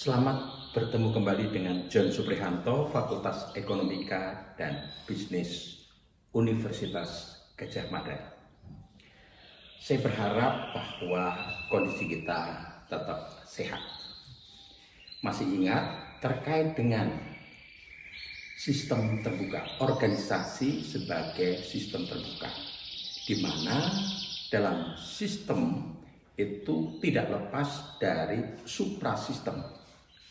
Selamat bertemu kembali dengan John Suprihanto, Fakultas Ekonomika dan Bisnis Universitas Gadjah Mada. Saya berharap bahwa kondisi kita tetap sehat. Masih ingat terkait dengan sistem terbuka, organisasi sebagai sistem terbuka, di mana dalam sistem itu tidak lepas dari suprasistem,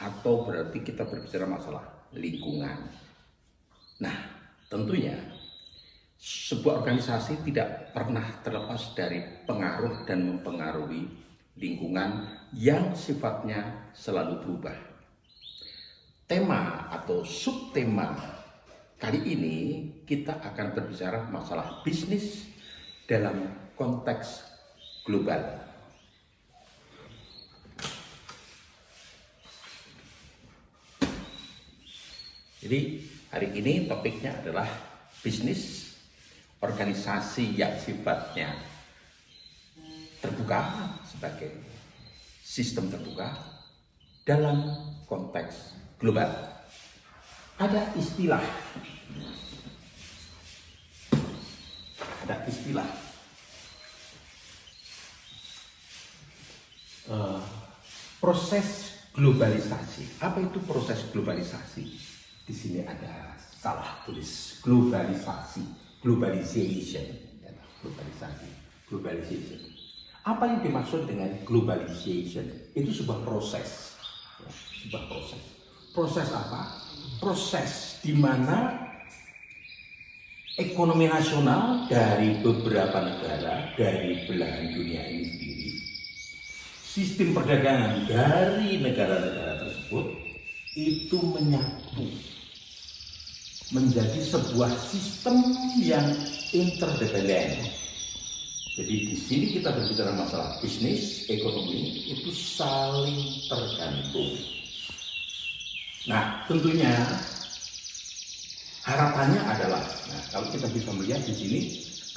atau berarti kita berbicara masalah lingkungan. Nah, tentunya sebuah organisasi tidak pernah terlepas dari pengaruh dan mempengaruhi lingkungan yang sifatnya selalu berubah. Tema atau subtema kali ini kita akan berbicara masalah bisnis dalam konteks global. Jadi hari ini topiknya adalah bisnis, organisasi yang sifatnya terbuka sebagai sistem terbuka dalam konteks global. Ada istilah proses globalisasi. Apa itu proses globalisasi? Di sini ada salah tulis, globalization. Apa yang dimaksud dengan globalization? Itu sebuah proses. Proses apa? Proses di mana ekonomi nasional dari beberapa negara, dari belahan dunia ini sendiri, sistem perdagangan dari negara-negara tersebut itu menyatu menjadi sebuah sistem yang interdependen. Jadi di sini kita berbicara masalah bisnis, ekonomi itu saling tergantung. Nah, tentunya harapannya adalah, kalau kita bisa melihat di sini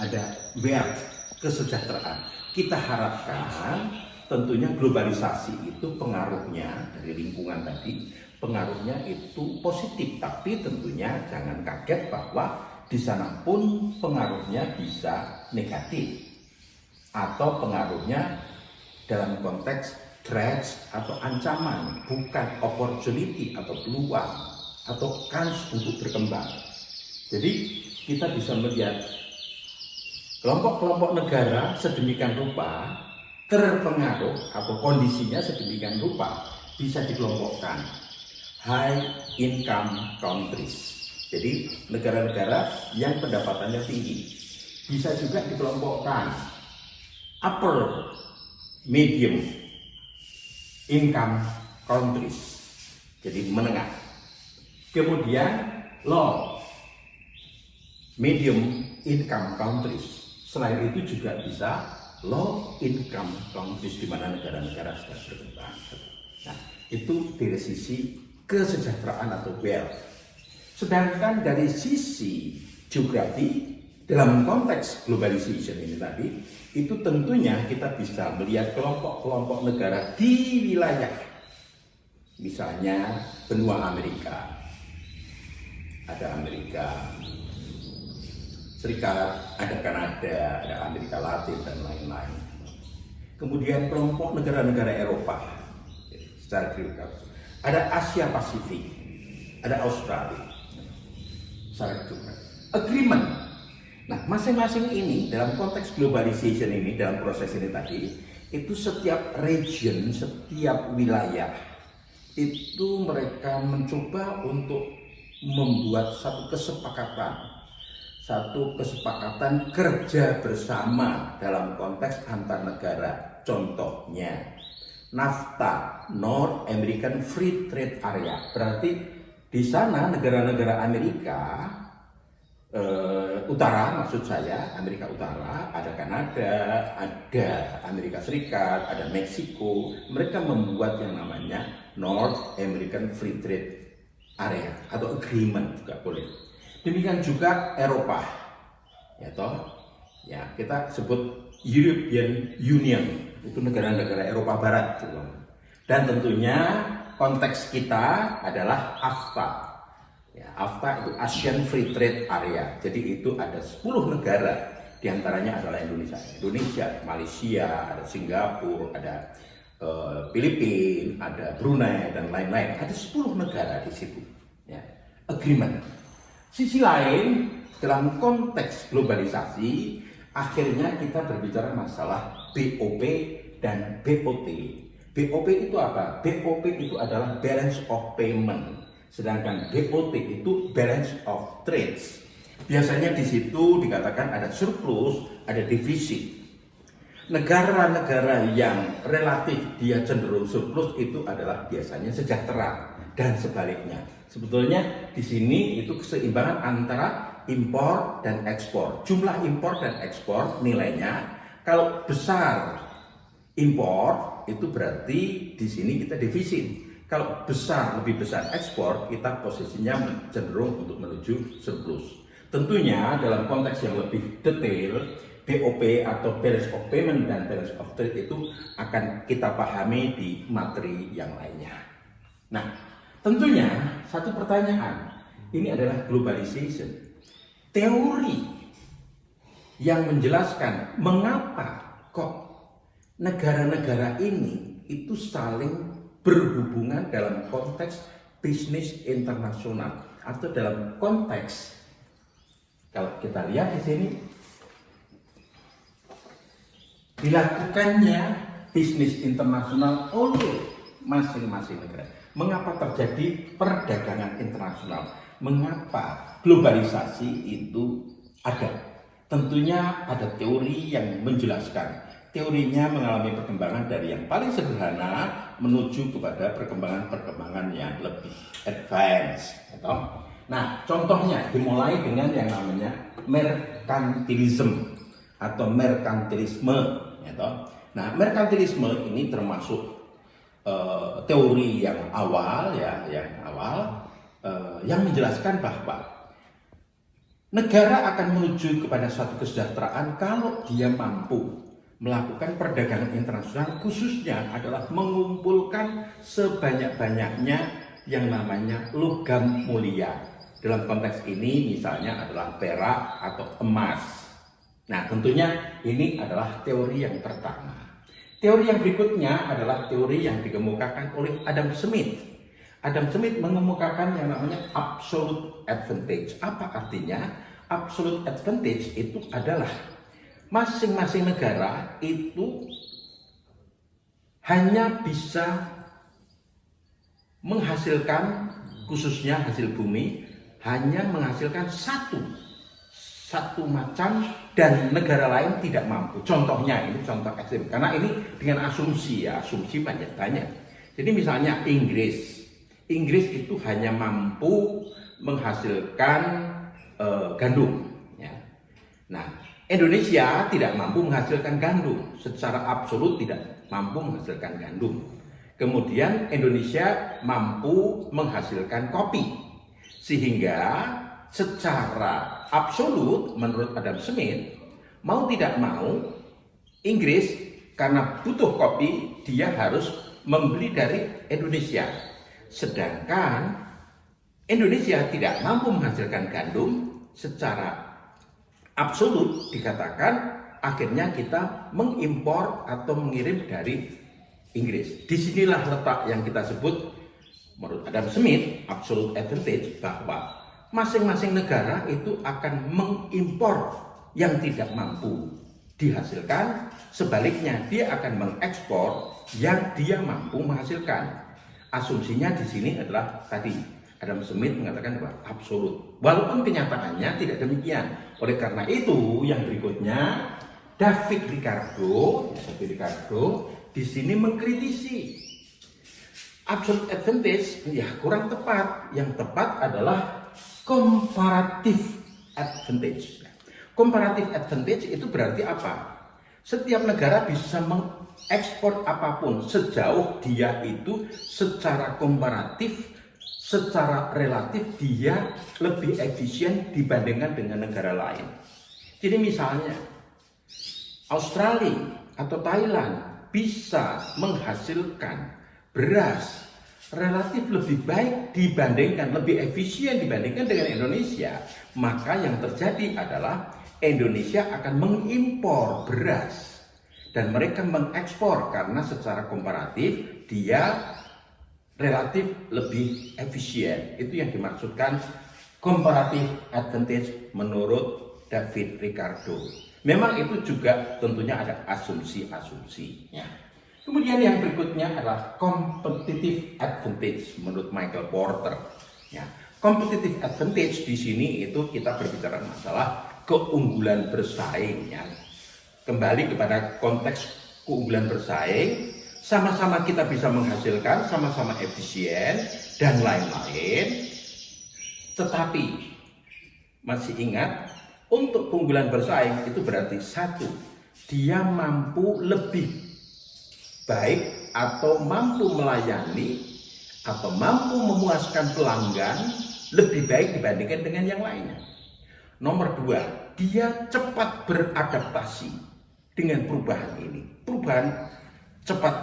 ada wealth, kesejahteraan. Kita harapkan tentunya globalisasi itu pengaruhnya dari lingkungan tadi, pengaruhnya itu positif, tapi tentunya jangan kaget bahwa di sana pun pengaruhnya bisa negatif, atau pengaruhnya dalam konteks threats atau ancaman, bukan opportunity atau peluang atau kans untuk berkembang. Jadi kita bisa melihat kelompok-kelompok negara sedemikian rupa terpengaruh atau kondisinya sedemikian rupa bisa dikelompokkan high income countries. Jadi negara-negara yang pendapatannya tinggi. Bisa juga dikelompokkan upper medium income countries. Jadi menengah. Kemudian low medium income countries. Selain itu juga bisa low income countries, di mana negara-negara sedang berkembang. Nah, itu dari sisi kesejahteraan atau wealth. Sedangkan dari sisi geografi dalam konteks globalization ini tadi, itu tentunya kita bisa melihat kelompok-kelompok negara di wilayah, misalnya benua Amerika, ada Amerika Serikat, ada Kanada, ada Amerika Latin dan lain-lain. Kemudian kelompok negara-negara Eropa secara geografis. Ada Asia Pasifik, ada Australia, secara geografis. Agreement. Nah, masing-masing ini dalam konteks globalization ini, dalam proses ini tadi, itu setiap region, setiap wilayah, itu mereka mencoba untuk membuat satu kesepakatan kerja bersama dalam konteks antar negara. Contohnya NAFTA, North American Free Trade Area. Berarti di sana negara-negara Amerika Utara, maksud saya Amerika Utara, ada Kanada, ada Amerika Serikat, ada Meksiko. Mereka membuat yang namanya North American Free Trade Area atau agreement juga boleh. Demikian juga Eropa, ya toh, ya kita sebut European Union, itu negara-negara Eropa Barat, dan tentunya konteks kita adalah AFTA. Ya, AFTA itu Asian Free Trade Area. Jadi itu ada 10 negara, diantaranya adalah Indonesia, Malaysia, ada Singapura, ada Filipina, ada Brunei dan lain-lain. Ada 10 negara di situ. Ya, agreement. Sisi lain, dalam konteks globalisasi, akhirnya kita berbicara masalah BOP dan BOT. BOP itu apa? BOP itu adalah balance of payment, sedangkan BOT itu balance of trades. Biasanya di situ dikatakan ada surplus, ada defisit. Negara-negara yang relatif dia cenderung surplus itu adalah biasanya sejahtera, dan sebaliknya. Sebetulnya di sini itu keseimbangan antara impor dan ekspor. Jumlah impor dan ekspor nilainya kalau besar impor itu berarti di sini kita defisit. Kalau lebih besar ekspor, kita posisinya cenderung untuk menuju surplus. Tentunya dalam konteks yang lebih detail, BOP atau balance of payment dan balance of trade itu akan kita pahami di materi yang lainnya. Nah, tentunya satu pertanyaan, ini adalah globalization. Teori yang menjelaskan mengapa kok negara-negara ini itu saling berhubungan dalam konteks bisnis internasional atau dalam konteks, kalau kita lihat di sini, dilakukannya bisnis internasional oleh masing-masing negara. Mengapa terjadi perdagangan internasional? Mengapa globalisasi itu ada? Tentunya ada teori yang menjelaskan. Teorinya mengalami perkembangan dari yang paling sederhana menuju kepada perkembangan-perkembangan yang lebih advance. Nah, contohnya dimulai dengan yang namanya merkantilisme atau merkantilisme. Nah, merkantilisme ini termasuk teori yang awal, yang menjelaskan bahwa negara akan menuju kepada suatu kesejahteraan kalau dia mampu melakukan perdagangan internasional, khususnya adalah mengumpulkan sebanyak-banyaknya yang namanya logam mulia. Dalam konteks ini misalnya adalah perak atau emas. Nah, tentunya ini adalah teori yang pertama. Teori yang berikutnya adalah teori yang dikemukakan oleh Adam Smith. Adam Smith mengemukakan yang namanya absolute advantage. Apa artinya? Absolute advantage itu adalah masing-masing negara itu hanya bisa menghasilkan, khususnya hasil bumi, hanya menghasilkan satu macam dan negara lain tidak mampu. Contohnya ini contoh ekstrim, karena ini dengan asumsi banyak. Jadi misalnya Inggris itu hanya mampu menghasilkan gandum. Ya. Nah, Indonesia tidak mampu menghasilkan gandum, secara absolut tidak mampu menghasilkan gandum. Kemudian Indonesia mampu menghasilkan kopi, sehingga secara absolut menurut Adam Smith, mau tidak mau Inggris karena butuh kopi dia harus membeli dari Indonesia. Sedangkan Indonesia tidak mampu menghasilkan gandum, secara absolut dikatakan akhirnya kita mengimpor atau mengirim dari Inggris. Disinilah letak yang kita sebut menurut Adam Smith absolute advantage, bahwa masing-masing negara itu akan mengimpor yang tidak mampu dihasilkan, sebaliknya dia akan mengekspor yang dia mampu menghasilkan. Asumsinya di sini adalah tadi Adam Smith mengatakan bahwa absolut, walaupun kenyataannya tidak demikian. Oleh karena itu, yang berikutnya David Ricardo di sini mengkritisi absolute advantage, ya kurang tepat. Yang tepat adalah comparative advantage. Comparative advantage itu berarti apa? Setiap negara bisa mengekspor apapun sejauh dia itu secara komparatif, secara relatif dia lebih efisien dibandingkan dengan negara lain. Jadi misalnya Australia atau Thailand bisa menghasilkan beras relatif lebih baik dibandingkan, lebih efisien dibandingkan dengan Indonesia, maka yang terjadi adalah Indonesia akan mengimpor beras dan mereka mengekspor karena secara komparatif dia relatif lebih efisien. Itu yang dimaksudkan comparative advantage menurut David Ricardo. Memang itu juga tentunya ada asumsi-asumsinya. Kemudian yang berikutnya adalah competitive advantage menurut Michael Porter. Ya, competitive advantage di sini itu kita berbicara masalah keunggulan bersaing. Ya. Kembali kepada konteks keunggulan bersaing, sama-sama kita bisa menghasilkan, sama-sama efisien dan lain-lain. Tetapi masih ingat, untuk keunggulan bersaing itu berarti satu, dia mampu lebih baik atau mampu melayani atau mampu memuaskan pelanggan lebih baik dibandingkan dengan yang lainnya. Nomor dua, dia cepat beradaptasi dengan perubahan ini. Perubahan cepat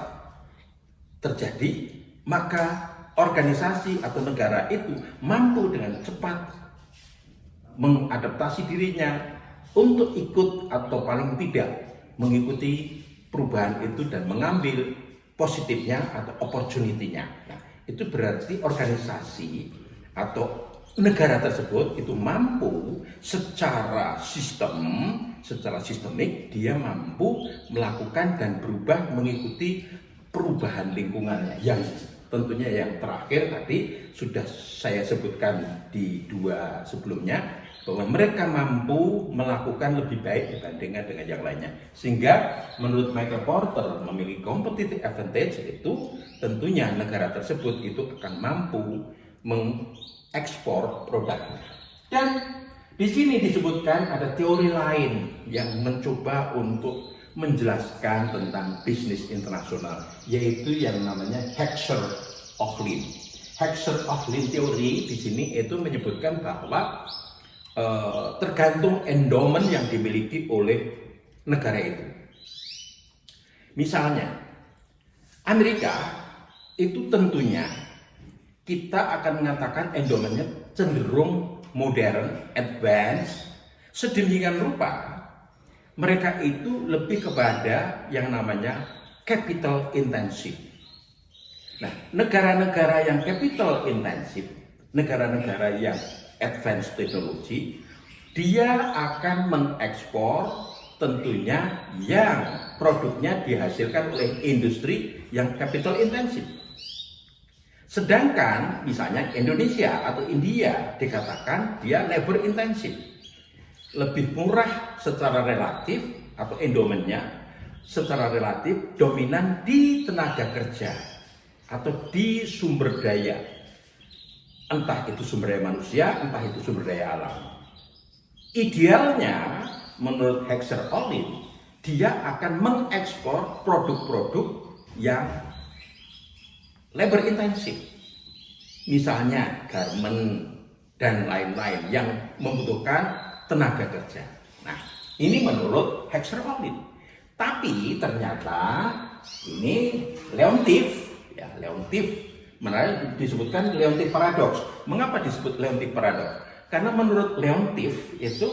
terjadi, maka organisasi atau negara itu mampu dengan cepat mengadaptasi dirinya untuk ikut atau paling tidak mengikuti perubahan itu dan mengambil positifnya atau opportunity-nya. Nah, itu berarti organisasi atau negara tersebut itu mampu secara sistemik dia mampu melakukan dan berubah mengikuti perubahan lingkungannya, yang tentunya yang terakhir tadi sudah saya sebutkan di dua sebelumnya, bahwa mereka mampu melakukan lebih baik dibandingkan dengan yang lainnya. Sehingga menurut Michael Porter memiliki competitive advantage itu tentunya negara tersebut itu akan mampu mengekspor produknya. Dan di sini disebutkan ada teori lain yang mencoba untuk menjelaskan tentang bisnis internasional, yaitu yang namanya Heckscher-Ohlin. Heckscher-Ohlin teori di sini itu menyebutkan bahwa tergantung endowment yang dimiliki oleh negara itu. Misalnya, Amerika itu tentunya kita akan mengatakan endowmentnya cenderung modern, advance, sedemikian rupa mereka itu lebih kepada yang namanya capital intensive. Nah, negara-negara yang capital intensive, negara-negara yang advanced teknologi, dia akan mengekspor tentunya yang produknya dihasilkan oleh industri yang capital intensive. Sedangkan misalnya Indonesia atau India dikatakan dia labor intensive, lebih murah secara relatif atau endowmentnya secara relatif dominan di tenaga kerja atau di sumber daya, entah itu sumber daya manusia, entah itu sumber daya alam. Idealnya menurut Heckscher-Ohlin dia akan mengekspor produk-produk yang labor intensif, misalnya garment dan lain-lain yang membutuhkan tenaga kerja. Nah, ini menurut Heckscher-Ohlin. Tapi ternyata ini Leontief, ya Leontief menarik disebutkan Leontief paradoks. Mengapa disebut Leontief paradoks? Karena menurut Leontief itu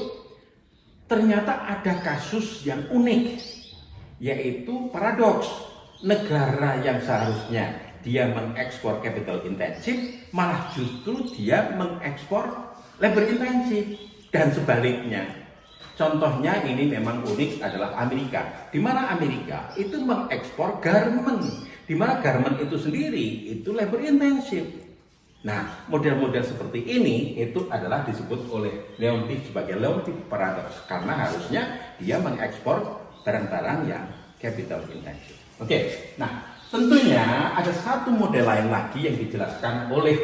ternyata ada kasus yang unik, yaitu paradoks. Negara yang seharusnya dia mengekspor capital intensif, malah justru dia mengekspor labor intensif, dan sebaliknya. Contohnya ini memang unik adalah Amerika, di mana Amerika itu mengekspor garment, di mana garment itu sendiri itu labor intensif. Nah, model-model seperti ini itu adalah disebut oleh Leontief sebagai Leontief paradox, karena harusnya dia mengekspor barang-barang yang capital intensif. Oke, nah tentunya ada satu model lain lagi yang dijelaskan oleh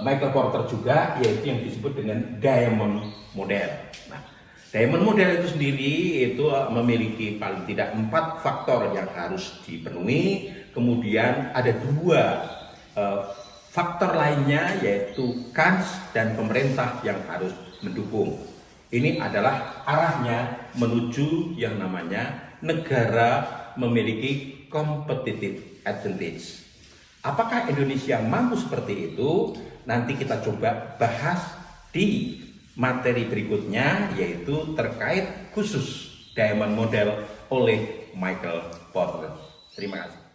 Michael Porter juga, yaitu yang disebut dengan diamond model. Nah, diamond model itu sendiri itu memiliki paling tidak 4 faktor yang harus dipenuhi. Kemudian ada 2 faktor lainnya, yaitu kans dan pemerintah yang harus mendukung. Ini adalah arahnya menuju yang namanya negara memiliki competitive advantage Apakah Indonesia mampu seperti itu? Nanti kita coba bahas di materi berikutnya, yaitu terkait khusus diamond model oleh Michael Porter. Terima kasih.